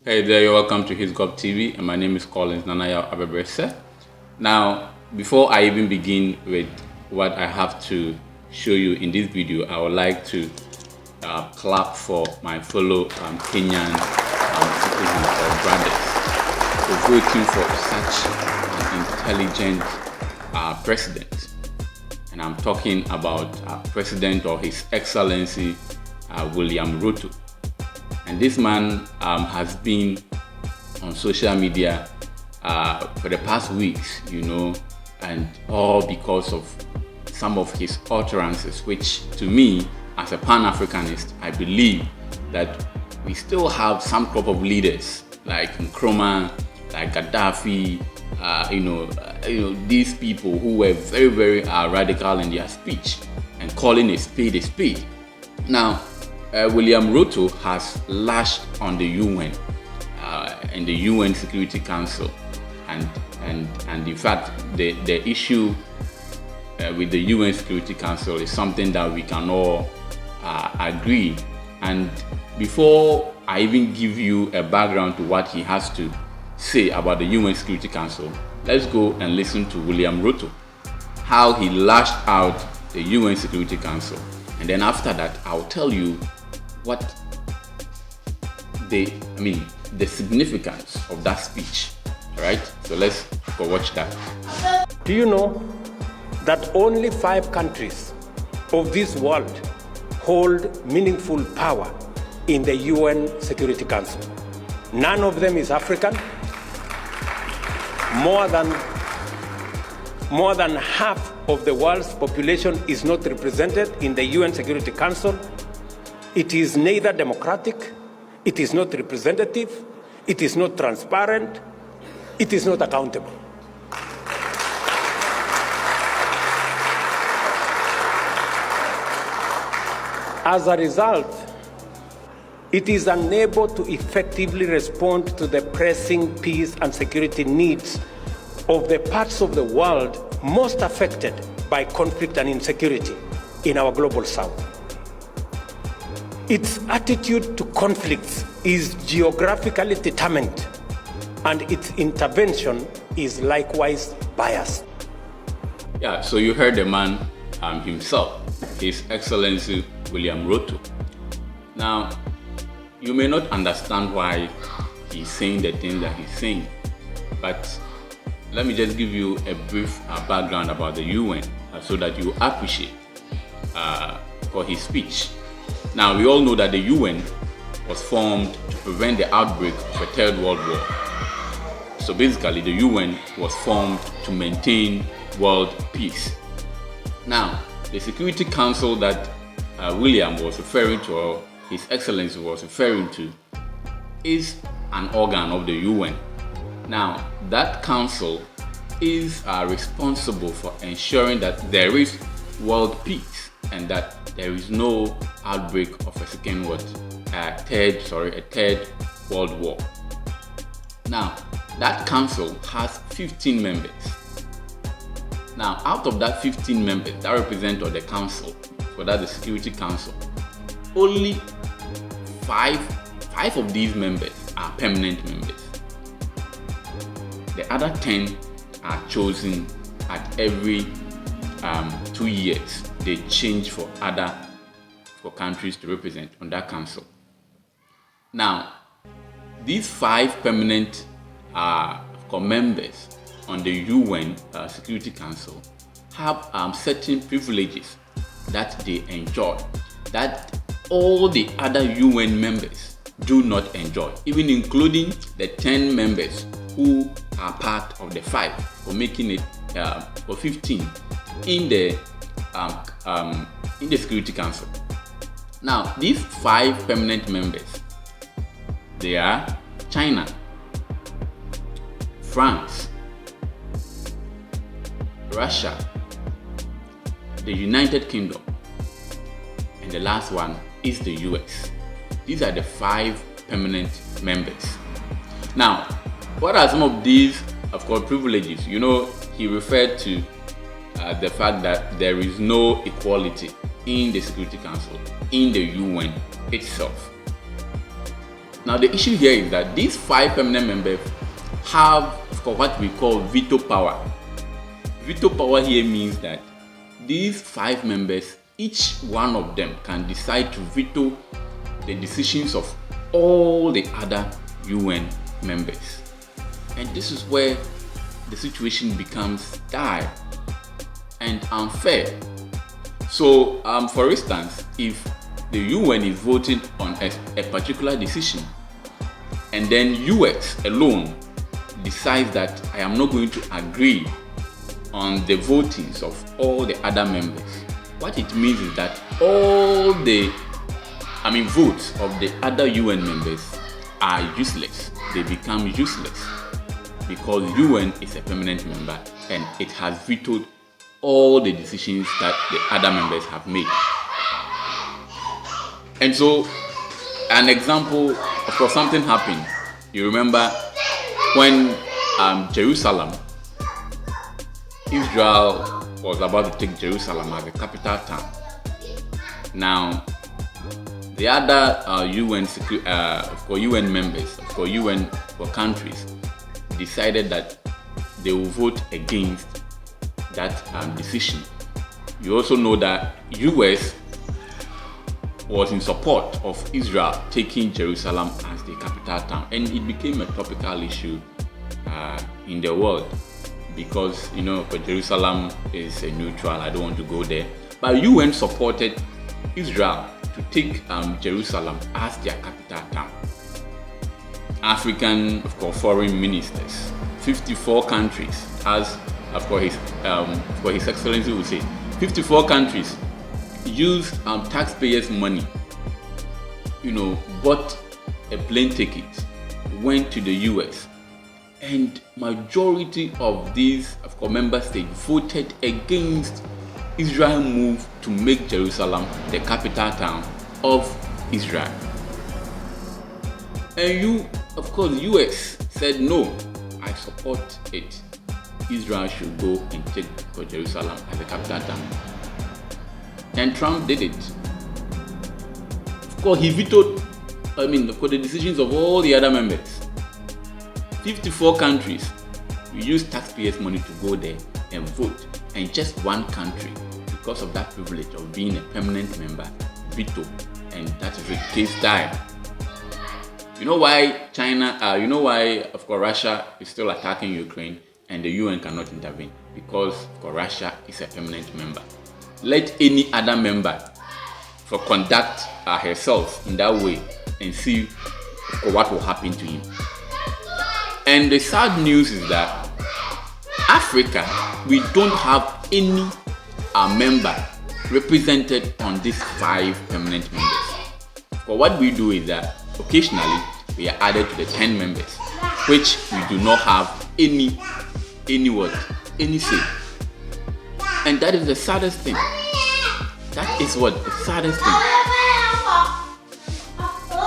Hey there, you're welcome to HisGov TV, and my name is Collins Nanaya Abebrese. Now, before I even begin with what I have to show you in this video, I would like to clap for my fellow Kenyan citizens or brothers for voting for such an intelligent president. And I'm talking about President or His Excellency William Ruto. And this man has been on social media for the past weeks, and all because of some of his utterances, which to me, as a Pan-Africanist, I believe that we still have some crop of leaders like Nkrumah, like Gaddafi, these people who were very, very radical in their speech and calling a spade a spade. Now, William Ruto has lashed on the UN and the UN Security Council, and in fact the issue with the UN Security Council is something that we can all agree. And before I even give you a background to what he has to say about the UN Security Council, let's go and listen to William Ruto, how he lashed out the UN Security Council, and then after that I'll tell you what the significance of that speech. All right, so let's go watch that. Do you know that only 5 countries of this world hold meaningful power in the UN Security Council? None of them is African. More than half of the world's population is not represented in the UN Security Council. It is neither democratic, it is not representative, it is not transparent, it is not accountable. As a result, it is unable to effectively respond to the pressing peace and security needs of the parts of the world most affected by conflict and insecurity in our global south. Its attitude to conflicts is geographically determined, and its intervention is likewise biased. Yeah, so you heard the man himself, His Excellency William Ruto. Now, you may not understand why he's saying the thing that he's saying, but let me just give you a brief background about the UN so that you appreciate for his speech. Now, we all know that the UN was formed to prevent the outbreak of a third world war. So basically, the UN was formed to maintain world peace. Now, the Security Council that William was referring to, or His Excellency was referring to, is an organ of the UN. Now, that council is responsible for ensuring that there is world peace and that there is no outbreak of a third world war. Now, that council has 15 members. Now, out of that 15 members that represent the council, so that's the Security Council, only five of these members are permanent members. The other 10 are chosen at every 2 years. They change for countries to represent on that council. Now, these 5 permanent members on the UN Security Council have certain privileges that they enjoy that all the other UN members do not enjoy, even including the 10 members who are part of the 5, for making it for 15 in the Security Council. Now, these 5 permanent members, they are China, France, Russia, the United Kingdom, and the last one is the US. These are the 5 permanent members. Now, what are some of these, of course, privileges? He referred to the fact that there is no equality in the Security Council, in the UN itself. Now the issue here is that these 5 permanent members have, of course, what we call veto power. Veto power here means that these 5 members, each one of them can decide to veto the decisions of all the other UN members. And this is where the situation becomes dire and unfair. So, for instance, if the UN is voting on a particular decision, and then US alone decides that I am not going to agree on the votings of all the other members, what it means is that all the votes of the other UN members are useless. They become useless because UN is a permanent member and it has vetoed all the decisions that the other members have made. And so, an example, of course, something happened. You remember when Jerusalem, Israel was about to take Jerusalem as the capital town. Now, the other UN members, UN countries, decided that they will vote against that decision. You also know that US was in support of Israel taking Jerusalem as the capital town, and it became a topical issue in the world because Jerusalem is a neutral. I don't want to go there, but UN supported Israel to take Jerusalem as their capital town. African, foreign ministers, 54 countries, as His Excellency will say, 54 countries used taxpayers' money, bought a plane ticket, went to the US, and majority of these member states voted against Israel's move to make Jerusalem the capital town of Israel. And US said no, I support it. Israel should go and take Jerusalem as the capital town. And Trump did it. Of course, he vetoed, the decisions of all the other members. 54 countries used taxpayers' money to go there and vote, and just one country, because of that privilege of being a permanent member, veto, and that is the case dire. You know why Russia is still attacking Ukraine and the UN cannot intervene? Because Russia is a permanent member. Let any other member conduct herself in that way and see what will happen to him. And the sad news is that Africa, we don't have any member represented on these 5 permanent members. But what we do is that occasionally we are added to the 10 members, which we do not have any say. And that is the saddest thing. That is what the saddest thing.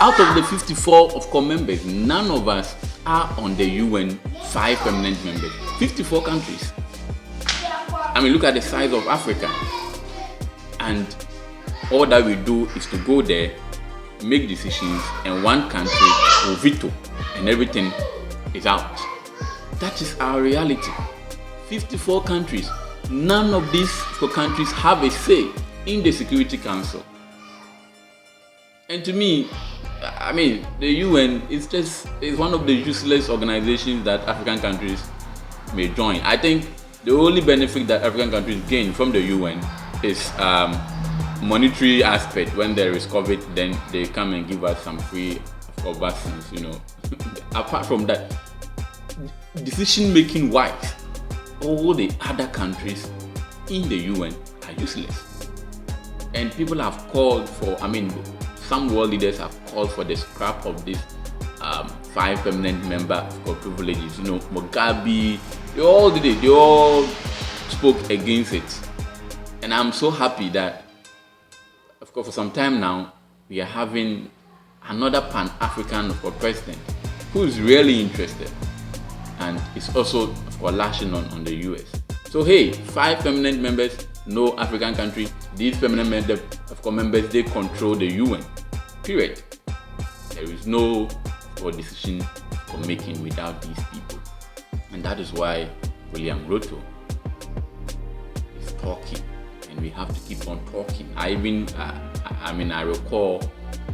Out of the 54 members, none of us are on the UN 5 permanent members. 54 countries. Look at the size of Africa. And all that we do is to go there, make decisions, and one country will veto, and everything is out. That is our reality. 54 countries. None of these countries have a say in the Security Council. And to me, the UN is one of the useless organizations that African countries may join. I think the only benefit that African countries gain from the UN is monetary aspect. When there is COVID, then they come and give us some free vaccines. Apart from that, decision-making wise, all the other countries in the UN are useless. And people have called for, some world leaders have called for the scrap of this 5 permanent member privileges. Mugabe, they all did it. They all spoke against it. And I'm so happy that, for some time now, we are having another Pan-African president who is really interested and is also lashing on the US. So hey, 5 permanent members, no African country. These permanent members, they control the UN. Period. There is no or decision for making without these people. And that is why William Ruto is talking, and we have to keep on talking. I recall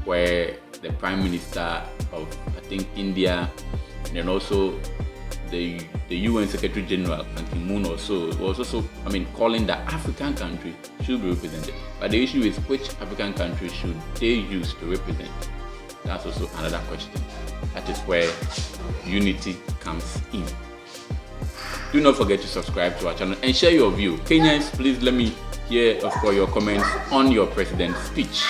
where the Prime Minister of, I think, India, and then also the UN Secretary General, Ban Ki-moon, was also calling that African countries should be represented. But the issue is, which African country should they use to represent? That's also another question. That is where unity comes in. Do not forget to subscribe to our channel and share your view. Kenyans, please let me hear, of course, your comments on your president's speech.